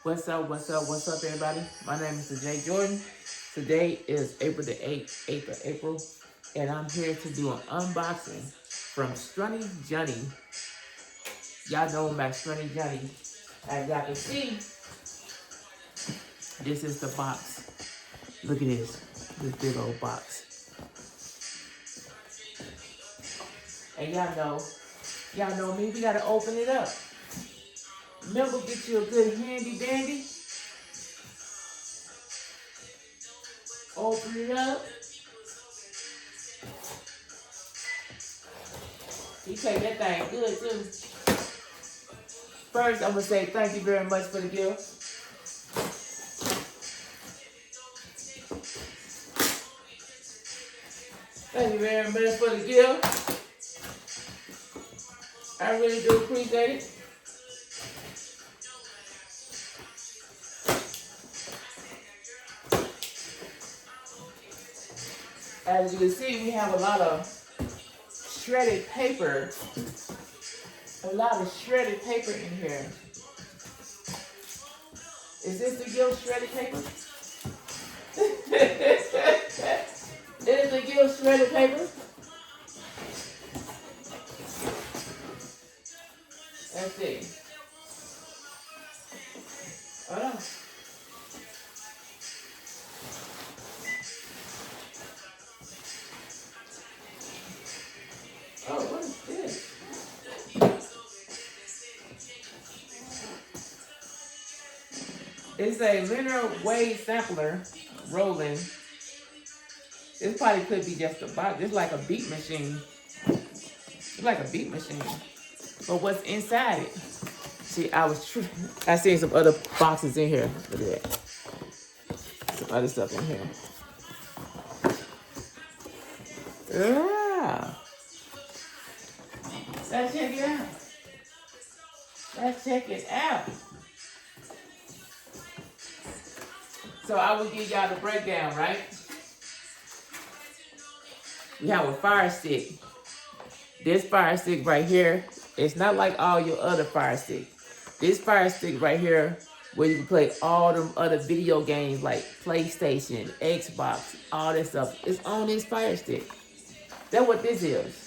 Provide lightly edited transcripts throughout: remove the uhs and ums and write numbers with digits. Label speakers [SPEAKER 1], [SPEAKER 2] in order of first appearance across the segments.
[SPEAKER 1] What's up, everybody? My name is TheJ Jordan. Today is April the 8th of April, and I'm here to do an unboxing from SCRONNEE Johnny. Y'all know him as SCRONNEE Johnny. As y'all can see, this is the box. Look at this big old box. And y'all know me, we gotta open it up. Remember, get you a good handy dandy. Open it up. He take that thing good too. First, I'm gonna say thank you very much for the gift. Thank you very much for the gift. I really do appreciate it. As you can see, we have a lot of shredded paper. A lot of shredded paper in here. Is this the gift shredded paper? Is the gift shredded paper? Let's see. Hold on. Oh, what is this? It's a linear wave sampler, Roland. This probably could be just a box. It's like a beat machine. It's like a beat machine. But what's inside it? See, I seen some other boxes in here. Look at that. Some other stuff in here. Yeah. Let's check it out. Let's check it out. So I will give y'all the breakdown, right? We have a Firestick. This Firestick right here, it's not like all your other Firestick. This Firestick right here, where you can play all them other video games like PlayStation, Xbox, all that stuff, it's on this Firestick. That's what this is.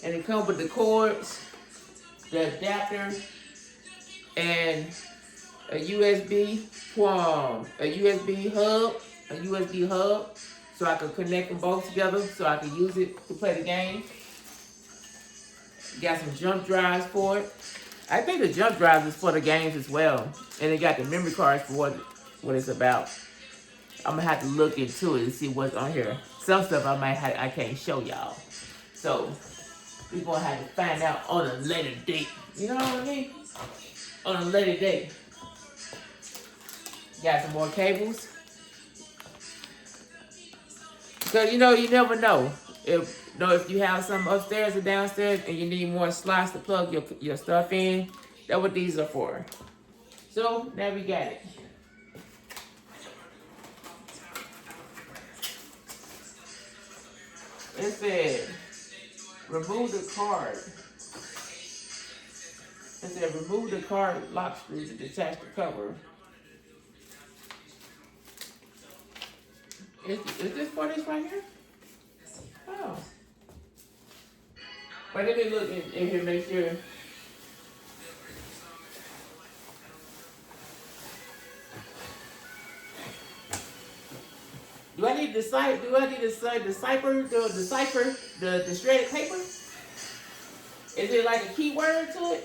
[SPEAKER 1] And it comes with the cords, the adapter, and a USB hub, so I can connect them both together, so I can use it to play the game. Got some jump drives for it. I think the jump drives is for the games as well, and it got the memory cards for what it's about. I'm gonna have to look into it and see what's on here. Some stuff I can't show y'all, so we're gonna have to find out on a later date. You know what I mean? On a later date. Got some more cables. Because you never know. If you have some upstairs or downstairs and you need more slots to plug your stuff in, that's what these are for. So now we got it. It said, remove the card. It said, remove the card lock screw to detach the cover. Is this for this right here? Oh. But let me look in here, make sure. Do I need to decipher the shredded paper? Is it like a keyword to it?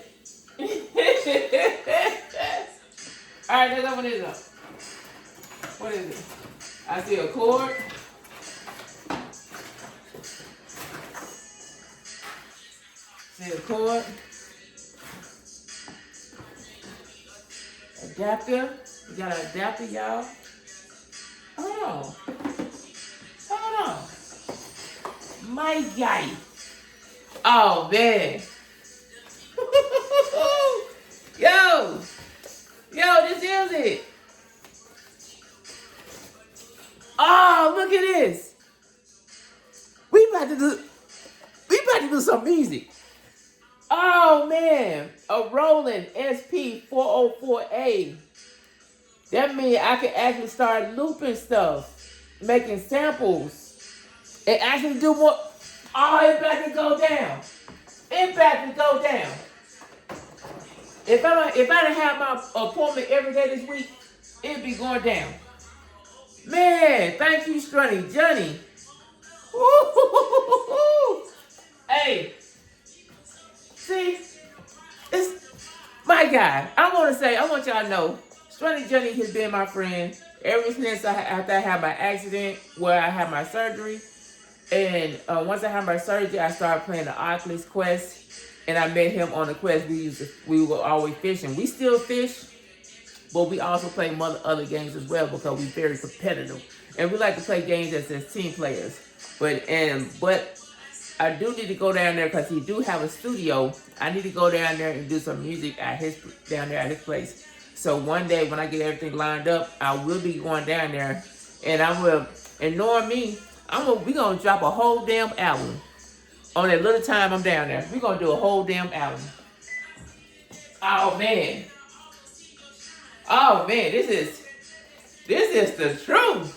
[SPEAKER 1] Alright, let's open this up. What is it? I see a cord. See a cord. Adapter. We got an adapter, y'all. Hold on. My guy. Oh, man. Yo, this is it. Oh, look at this. We about to do some music. Oh man. a Roland SP-404A. That means I can actually start looping stuff, making samples, and actually do more. Oh, it's about to go down. It's about to go down. If I didn't have my appointment every day this week, it'd be going down. Man, thank you, SCRONNEE Johnny. Hey, see, it's my guy. I want y'all to know, SCRONNEE Johnny has been my friend ever since after I had my accident where I had my surgery. And once I had my surgery, I started playing the Oculus Quest. And I met him on the Quest. We were always fishing. We still fish, but we also play other games as well because we're very competitive. And we like to play games as team players. But I do need to go down there because he do have a studio. I need to go down there and do some music down there at his place. So one day when I get everything lined up, I will be going down there, and knowing me, we gonna drop a whole damn album on that little time I'm down there. We gonna do a whole damn album. Oh man, this is the truth.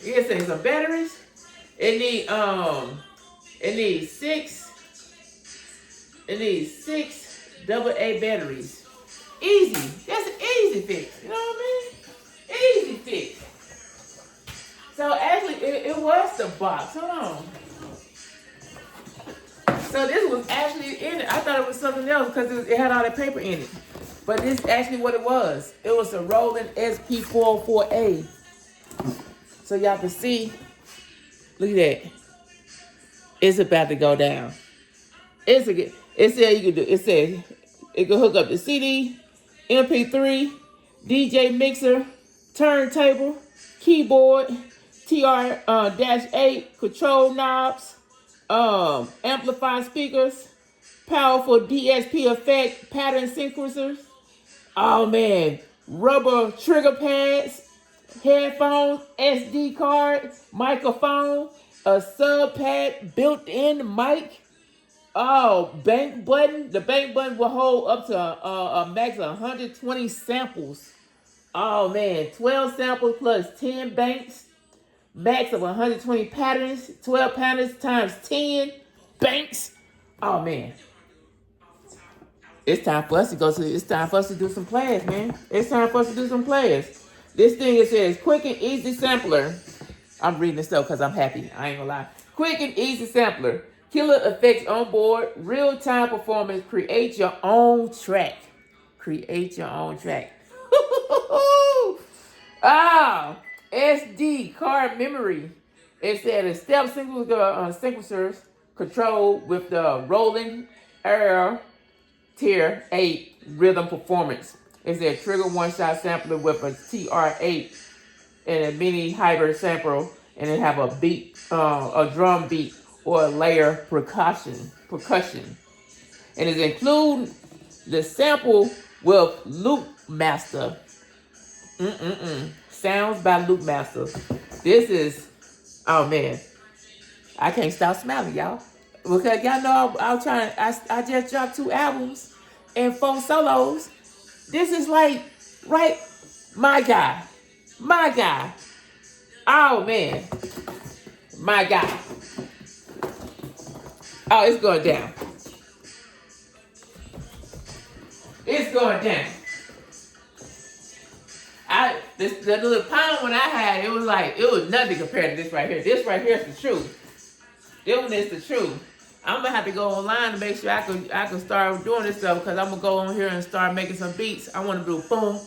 [SPEAKER 1] You can say some batteries. It needs six AA batteries. Easy. That's an easy fix. You know what I mean? Easy fix. So actually, it was the box. Hold on. So this was actually in it. I thought it was something else because it had all that paper in it. But this is actually what it was. It was a Roland SP-404A. So y'all can see. Look at that. It's about to go down. It said it can hook up the CD, MP3, DJ mixer, turntable, keyboard, TR-8, control knobs, amplifier speakers, powerful DSP effect, pattern sequencers. Oh man, rubber trigger pads, headphones, SD card, microphone, a sub pad, built-in mic. Oh, bank button. The bank button will hold up to a max of 120 samples. Oh man, 12 samples plus 10 banks. Max of 120 patterns. 12 patterns times 10 banks. Oh man. It's time for us to do some players, man. It's time for us to do some players. This thing, it says quick and easy sampler. I'm reading this stuff because I'm happy. I ain't gonna lie. Quick and easy sampler. Killer effects on board. Real-time performance. Create your own track. Create your own track. SD card memory. It said a step sequencers control with the Roland Tier 8 rhythm performance. It said trigger one-shot sampler with a TR-8 and a mini hybrid sampler, and it have a beat, a drum beat or a layer percussion. And it include the sample with Loop Master. Sounds by Loop Master. This is, oh man, I can't stop smiling, y'all. Because y'all know I just dropped 2 albums and 4 solos. This is like, right, my guy. Oh man, my guy. Oh, it's going down. It's going down. The little pound one I had, it was nothing compared to this right here. This right here is the truth. This one is the truth. I'm gonna have to go online to make sure I can start doing this stuff, because I'm gonna go on here and start making some beats. I want to do boom,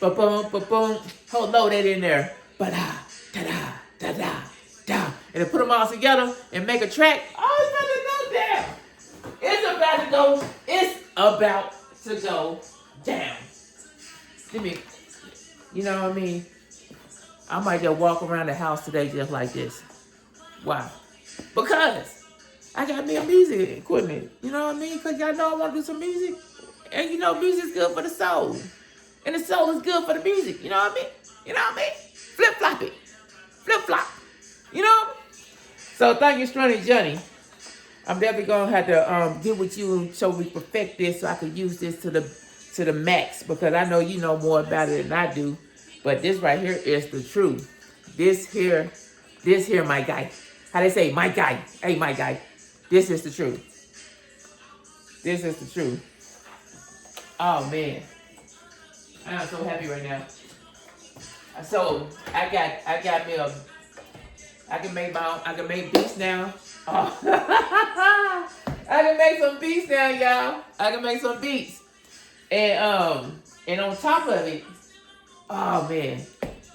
[SPEAKER 1] ba boom, ba boom. Hold load that in there, ba da da da da da da, and then put them all together and make a track. Oh, it's about to go down. It's about to go down. Let me, you know what I mean? I might just walk around the house today just like this. Why? Because I got me a music equipment. You know what I mean? Because y'all know I want to do some music. And you know music's good for the soul. And the soul is good for the music. You know what I mean? Flip-flop it. Flip-flop. You know? So thank you, SCRONNEE Johnny. I'm definitely gonna have to get with you so we perfect this, so I can use this to the max, because I know you know more about it than I do. But this right here is the truth. This here, my guy. How they say, my guy? Hey, my guy. This is the truth. This is the truth. Oh man, I'm so happy right now. So I got me a. I can make beats now. Oh. I can make some beats now, y'all. I can make some beats, and on top of it, oh man,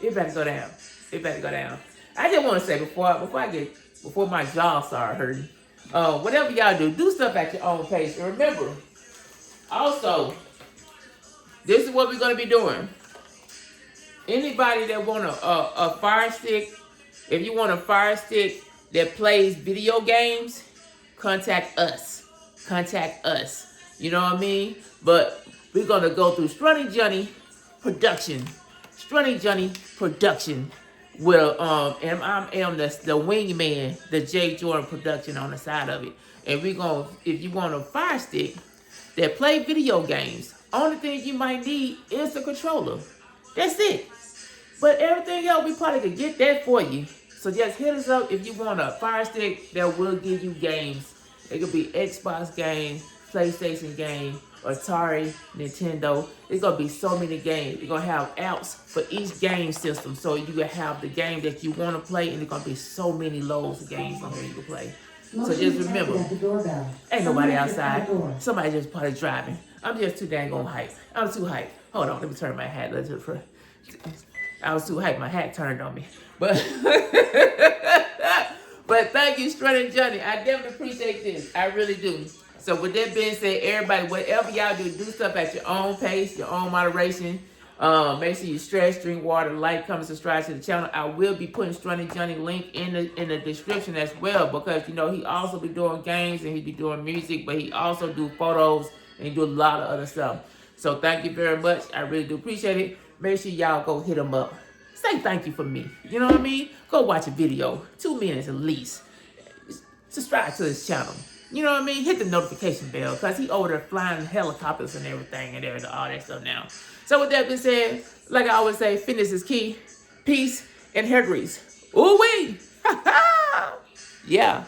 [SPEAKER 1] it better go down. It better go down. I just want to say before my jaw start hurting, whatever y'all do stuff at your own pace. And remember, also, this is what we're gonna be doing. Anybody that want a Fire Stick, if you want a Fire Stick that plays video games, contact us. Contact us. You know what I mean? But we're gonna go through SCRONNEE Johnny production. SCRONNEE Johnny production. Well, and I'm the wingman, the TheJ Jordan production on the side of it. And we're gonna, if you want a Fire Stick that play video games, only thing you might need is the controller. That's it. But everything else, we probably could get that for you. So just hit us up if you want a Fire Stick that will give you games. It could be Xbox game, PlayStation game, Atari, Nintendo. It's going to be so many games. You're going to have apps for each game system. So you can have the game that you want to play, and there's going to be so many loads of games on here you can play. So just remember, ain't nobody outside. Somebody just probably driving. I'm just too dang on hype. I'm too hype. Hold on, let me turn my hat. I was too hyped. My hat turned on me. But but thank you, SCRONNEE Johnny. I definitely appreciate this. I really do. So with that being said, everybody, whatever y'all do stuff at your own pace, your own moderation. Make sure you stretch, drink water, like, comment, subscribe to the channel. I will be putting SCRONNEE Johnny link in the description as well, because you know he also be doing games and he be doing music, but he also do photos and he do a lot of other stuff. So thank you very much. I really do appreciate it. Make sure y'all go hit him up. Say thank you for me. You know what I mean? Go watch a video. 2 minutes at least. Subscribe to his channel. You know what I mean? Hit the notification bell, because he over there flying helicopters and everything and all that stuff now. So with that being said, like I always say, fitness is key. Peace and hair grease. Ooh-wee. Yeah.